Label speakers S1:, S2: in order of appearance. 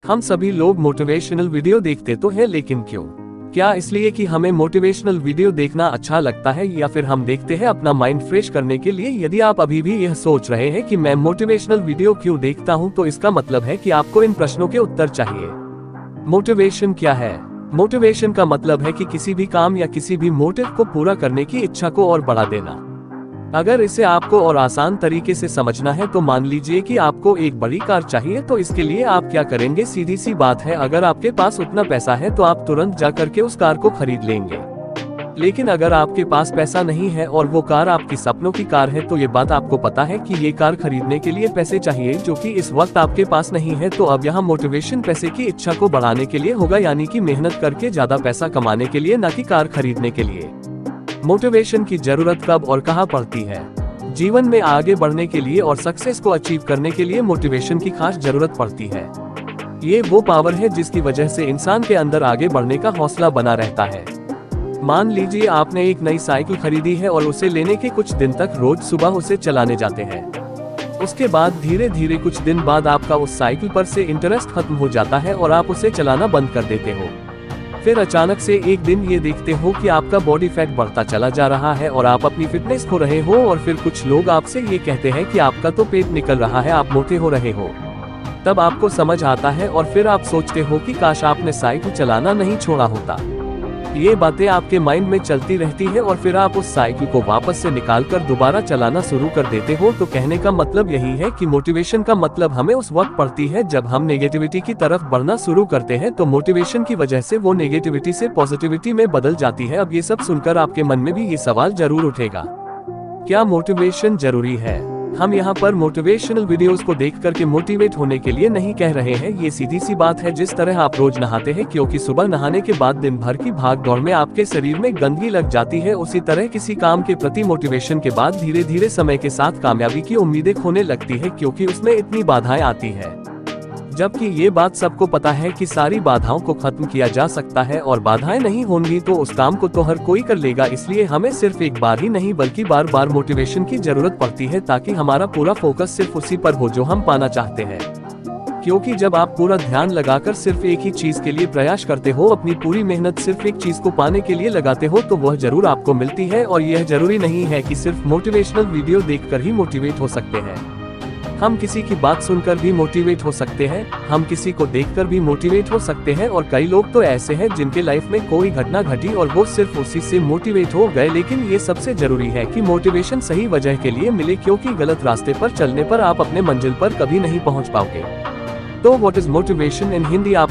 S1: हम सभी लोग मोटिवेशनल वीडियो देखते तो हैं, लेकिन क्यों? क्या इसलिए कि हमें मोटिवेशनल वीडियो देखना अच्छा लगता है, या फिर हम देखते हैं अपना माइंड फ्रेश करने के लिए? यदि आप अभी भी यह सोच रहे हैं कि मैं मोटिवेशनल वीडियो क्यों देखता हूं, तो इसका मतलब है कि आपको इन प्रश्नों के उत्तर चाहिए। मोटिवेशन क्या है? मोटिवेशन का मतलब है कि किसी भी काम या किसी भी मोटिव को पूरा करने की इच्छा को और बढ़ा देना। अगर इसे आपको और आसान तरीके से समझना है तो मान लीजिए कि आपको एक बड़ी कार चाहिए, तो इसके लिए आप क्या करेंगे? सीधी सी बात है, अगर आपके पास उतना पैसा है तो आप तुरंत जा करके उस कार को खरीद लेंगे। लेकिन अगर आपके पास पैसा नहीं है और वो कार आपकी सपनों की कार है, तो ये बात आपको पता है कि ये कार खरीदने के लिए पैसे चाहिए, जो कि इस वक्त आपके पास नहीं है। तो अब यहाँ मोटिवेशन पैसे की इच्छा को बढ़ाने के लिए होगा, यानी कि मेहनत करके ज्यादा पैसा कमाने के लिए, न कि कार खरीदने के लिए। मोटिवेशन की जरूरत कब और कहाँ पड़ती है? जीवन में आगे बढ़ने के लिए और सक्सेस को अचीव करने के लिए मोटिवेशन की खास जरूरत पड़ती है। ये वो पावर है जिसकी वजह से इंसान के अंदर आगे बढ़ने का हौसला बना रहता है। मान लीजिए आपने एक नई साइकिल खरीदी है और उसे लेने के कुछ दिन तक रोज सुबह उसे चलाने जाते हैं। उसके बाद धीरे धीरे कुछ दिन बाद आपका उस साइकिल पर से इंटरेस्ट खत्म हो जाता है और आप उसे चलाना बंद कर देते हो। फिर अचानक से एक दिन ये देखते हो कि आपका बॉडी फैट बढ़ता चला जा रहा है और आप अपनी फिटनेस खो रहे हो, और फिर कुछ लोग आपसे ये कहते हैं कि आपका तो पेट निकल रहा है, आप मोटे हो रहे हो। तब आपको समझ आता है और फिर आप सोचते हो कि काश आपने साइकिल चलाना नहीं छोड़ा होता। ये बातें आपके माइंड में चलती रहती है और फिर आप उस साइकिल को वापस से निकालकर दोबारा चलाना शुरू कर देते हो। तो कहने का मतलब यही है कि मोटिवेशन का मतलब हमें उस वक्त पड़ती है जब हम नेगेटिविटी की तरफ बढ़ना शुरू करते हैं, तो मोटिवेशन की वजह से वो नेगेटिविटी से पॉजिटिविटी में बदल जाती है। अब ये सब सुनकर आपके मन में भी ये सवाल जरूर उठेगा, क्या मोटिवेशन जरूरी है? हम यहाँ पर मोटिवेशनल वीडियोस को देख करके मोटिवेट होने के लिए नहीं कह रहे हैं। ये सीधी सी बात है, जिस तरह आप रोज नहाते हैं क्योंकि सुबह नहाने के बाद दिन भर की भाग दौड़ में आपके शरीर में गंदगी लग जाती है, उसी तरह किसी काम के प्रति मोटिवेशन के बाद धीरे धीरे समय के साथ कामयाबी की उम्मीदें खोने लगती है, क्योंकि उसमें इतनी बाधाएं आती है। जबकि ये बात सबको पता है कि सारी बाधाओं को खत्म किया जा सकता है, और बाधाएं नहीं होंगी तो उस काम को तो हर कोई कर लेगा। इसलिए हमें सिर्फ एक बार ही नहीं बल्कि बार बार मोटिवेशन की जरूरत पड़ती है, ताकि हमारा पूरा फोकस सिर्फ उसी पर हो जो हम पाना चाहते हैं। क्योंकि जब आप पूरा ध्यान लगाकर सिर्फ एक ही चीज के लिए प्रयास करते हो, अपनी पूरी मेहनत सिर्फ एक चीज को पाने के लिए लगाते हो, तो वह जरूर आपको मिलती है। और यह जरूरी नहीं है कि सिर्फ मोटिवेशनल वीडियो देखकर ही मोटिवेट हो सकते हैं। हम किसी की बात सुनकर भी मोटिवेट हो सकते हैं, हम किसी को देखकर भी मोटिवेट हो सकते हैं, और कई लोग तो ऐसे हैं जिनके लाइफ में कोई घटना घटी और वो सिर्फ उसी से मोटिवेट हो गए। लेकिन ये सबसे जरूरी है कि मोटिवेशन सही वजह के लिए मिले, क्योंकि गलत रास्ते पर चलने पर आप अपने मंजिल पर कभी नहीं पहुंच पाओगे। तो what is motivation in Hindi? आप